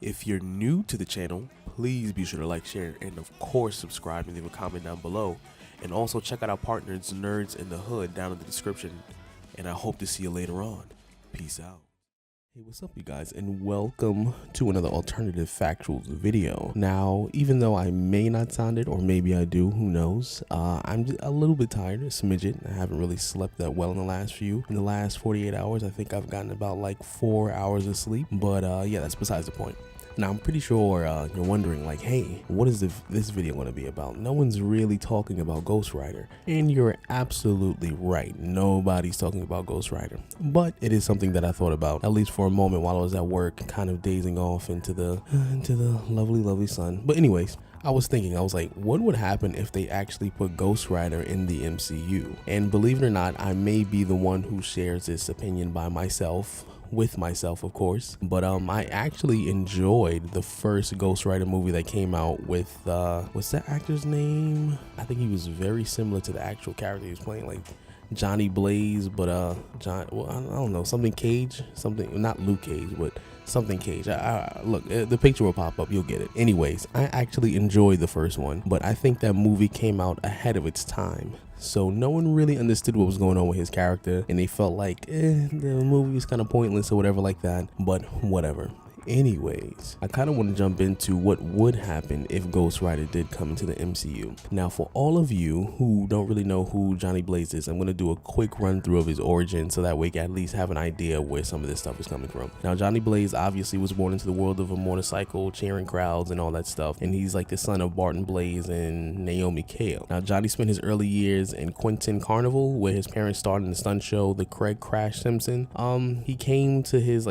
If you're new to the channel, please be sure to like, share, and of course subscribe and leave a comment down below. And also check out our partners, Nerds in the Hood, down in the description. And I hope to see you later on. Peace out. Hey, what's up you guys, and welcome to another alternative Factuals video. Now, even though I may not sound it, or maybe I do, who knows, I'm just a little bit tired, a smidget. I haven't really slept that well in the last 48 hours. I think I've gotten about like 4 hours of sleep, but yeah, that's besides the point. Now, I'm pretty sure you're wondering, like, hey, what is this video going to be about? No one's really talking about Ghost Rider. And you're absolutely right. Nobody's talking about Ghost Rider. But it is something that I thought about, at least for a moment while I was at work, kind of dazing off into the lovely, lovely sun. But anyways, I was like, what would happen if they actually put Ghost Rider in the MCU? And believe it or not, I may be the one who shares this opinion with myself, of course, but I actually enjoyed the first Ghost Rider movie that came out with what's that actor's name? I think he was very similar to the actual character he was playing, like Johnny Blaze, but well, I don't know, something Cage, something, not Luke Cage, but something Cage. Look, the picture will pop up, you'll get it. Anyways, I actually enjoyed the first one, but I think that movie came out ahead of its time. So no one really understood what was going on with his character, and they felt like the movie was kind of pointless or whatever like that, but whatever. Anyways, I kind of want to jump into what would happen if Ghost Rider did come into the MCU. Now, for all of you who don't really know who Johnny Blaze is, I'm going to do a quick run through of his origin so that way you can at least have an idea where some of this stuff is coming from. Now, Johnny Blaze obviously was born into the world of a motorcycle, cheering crowds and all that stuff, and he's like the son of Barton Blaze and Naomi Cale. Now, Johnny spent his early years in Quentin Carnival, where his parents starred in the stunt show The Craig Crash Simpson. He came to his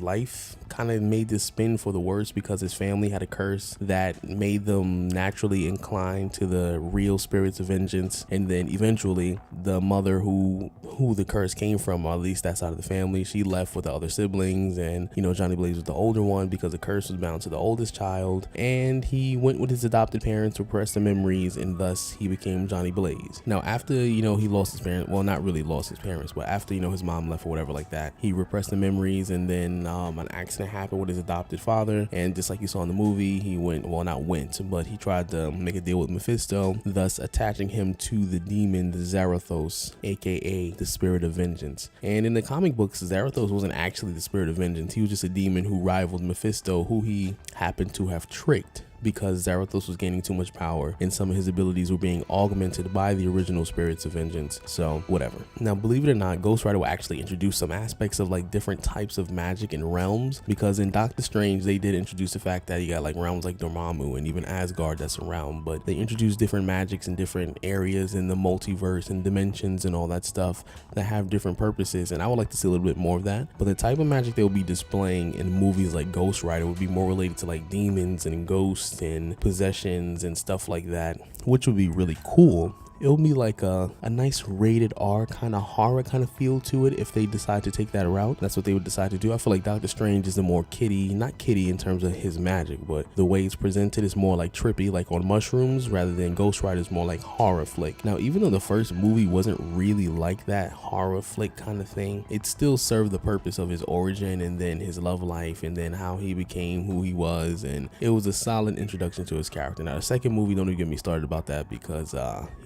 life kind of made this spin for the worse because his family had a curse that made them naturally inclined to the real spirits of vengeance, and then eventually the mother who the curse came from, or at least that side of the family, she left with the other siblings, and Johnny Blaze was the older one because the curse was bound to the oldest child, and he went with his adopted parents to repress the memories, and thus he became Johnny Blaze. Now, after he lost his parents, well, not really lost his parents, but after his mom left or whatever like that, he repressed the memories, and then an accident happened with his adopted father, and just like you saw in the movie, he he tried to make a deal with Mephisto, thus attaching him to the demon Zarathos, aka the spirit of vengeance. And in the comic books, Zarathos wasn't actually the spirit of vengeance. He was just a demon who rivaled Mephisto, who he happened to have tricked, because Zarathos was gaining too much power and some of his abilities were being augmented by the original spirits of vengeance. So whatever. Now, believe it or not, Ghost Rider will actually introduce some aspects of like different types of magic and realms, because in Doctor Strange they did introduce the fact that you got like realms like Dormammu and even Asgard that's a realm, but they introduced different magics in different areas in the multiverse and dimensions and all that stuff that have different purposes, and I would like to see a little bit more of that. But the type of magic they'll be displaying in movies like Ghost Rider would be more related to like demons and ghosts and possessions and stuff like that, which would be really cool. It'll be like a nice rated R kind of horror kind of feel to it if they decide to take that route. That's what they would decide to do. I feel like Doctor Strange is the more not kiddie in terms of his magic, but the way it's presented is more like trippy, like on mushrooms, rather than Ghost Rider is more like horror flick. Now, even though the first movie wasn't really like that horror flick kind of thing, it still served the purpose of his origin and then his love life and then how he became who he was, and it was a solid introduction to his character. Now, the second movie, don't even get me started about that, because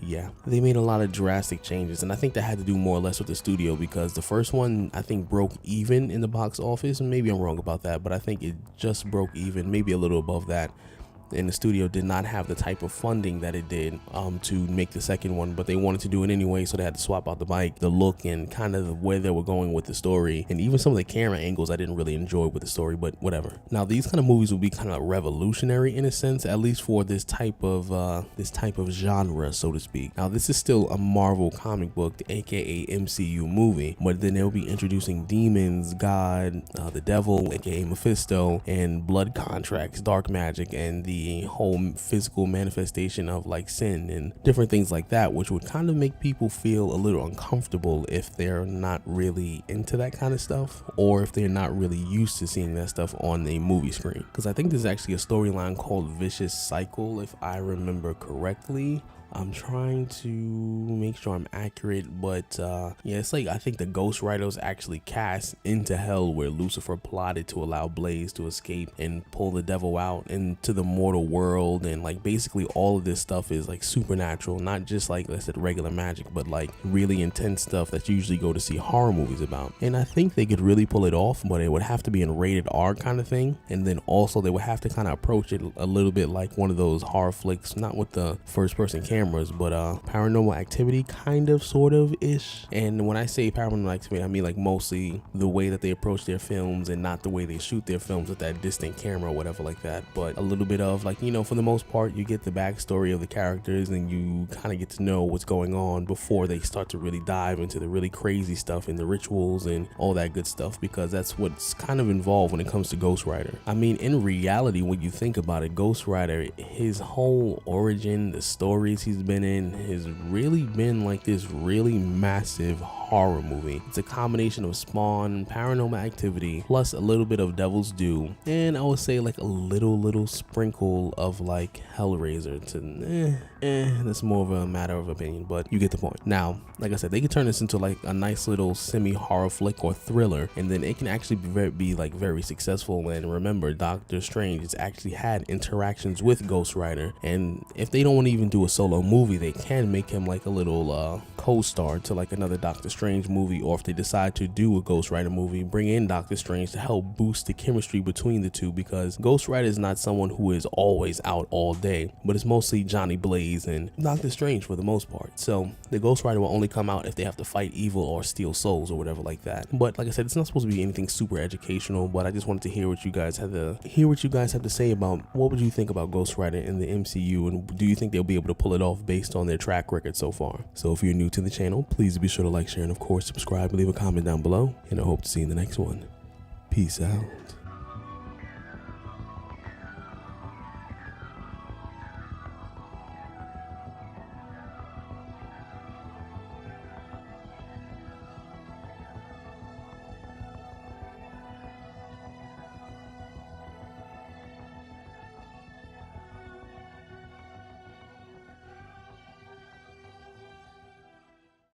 yeah, they made a lot of drastic changes, and I think that had to do more or less with the studio, because the first one I think broke even in the box office, and maybe I'm wrong about that, but I think it just broke even, maybe a little above that. And the studio did not have the type of funding that it did to make the second one, but they wanted to do it anyway, so they had to swap out the bike, the look, and kind of where they were going with the story, and even some of the camera angles I didn't really enjoy with the story, but whatever. Now, these kind of movies will be kind of revolutionary in a sense, at least for this type of genre, so to speak. Now, this is still a Marvel comic book, aka MCU movie, but then they'll be introducing demons, God, the devil, aka Mephisto, and blood contracts, dark magic, and the whole physical manifestation of like sin and different things like that, which would kind of make people feel a little uncomfortable if they're not really into that kind of stuff, or if they're not really used to seeing that stuff on a movie screen. Because I think there's actually a storyline called Vicious Cycle, if I remember correctly, I'm trying to make sure I'm accurate, but yeah, it's like I think the Ghost Rider was actually cast into hell where Lucifer plotted to allow Blaze to escape and pull the devil out into the mortal world, and like basically all of this stuff is like supernatural, not just like I said regular magic, but like really intense stuff that you usually go to see horror movies about. And I think they could really pull it off, but it would have to be in rated R kind of thing, and then also they would have to kind of approach it a little bit like one of those horror flicks, not with the first person cameras, but Paranormal Activity kind of, sort of ish. And when I say Paranormal Activity, I mean like mostly the way that they approach their films and not the way they shoot their films with that distant camera or whatever like that, but a little bit of like, you know, for the most part you get the backstory of the characters and you kind of get to know what's going on before they start to really dive into the really crazy stuff and the rituals and all that good stuff, because that's what's kind of involved when it comes to Ghost Rider. I mean, in reality, when you think about it, Ghost Rider, his whole origin, the stories he's been in, has really been like this really massive horror movie. It's a combination of Spawn, Paranormal Activity, plus a little bit of Devil's Due, and I would say like a little sprinkle of like Hellraiser to that's more of a matter of opinion, but you get the point. Now, like I said, they could turn this into like a nice little semi-horror flick or thriller, and then it can actually be very successful. And remember, Doctor Strange has actually had interactions with Ghost Rider, and if they don't want to even do a solo movie, they can make him like a little co-star to like another Doctor Strange movie, or if they decide to do a Ghost Rider movie, bring in Doctor Strange to help boost the chemistry between the two, because Ghost Rider is not someone who is always out all day, but it's mostly Johnny Blaze and Doctor Strange for the most part. So the Ghost Rider will only come out if they have to fight evil or steal souls or whatever like that. But like I said, it's not supposed to be anything super educational, but I just wanted to hear what you guys have to say about what would you think about Ghost Rider in the MCU, and do you think they'll be able to pull it off based on their track record so far? So if you're new to the channel, please be sure to like, share, and of course subscribe and leave a comment down below, and I hope to see you in the next one. Peace out.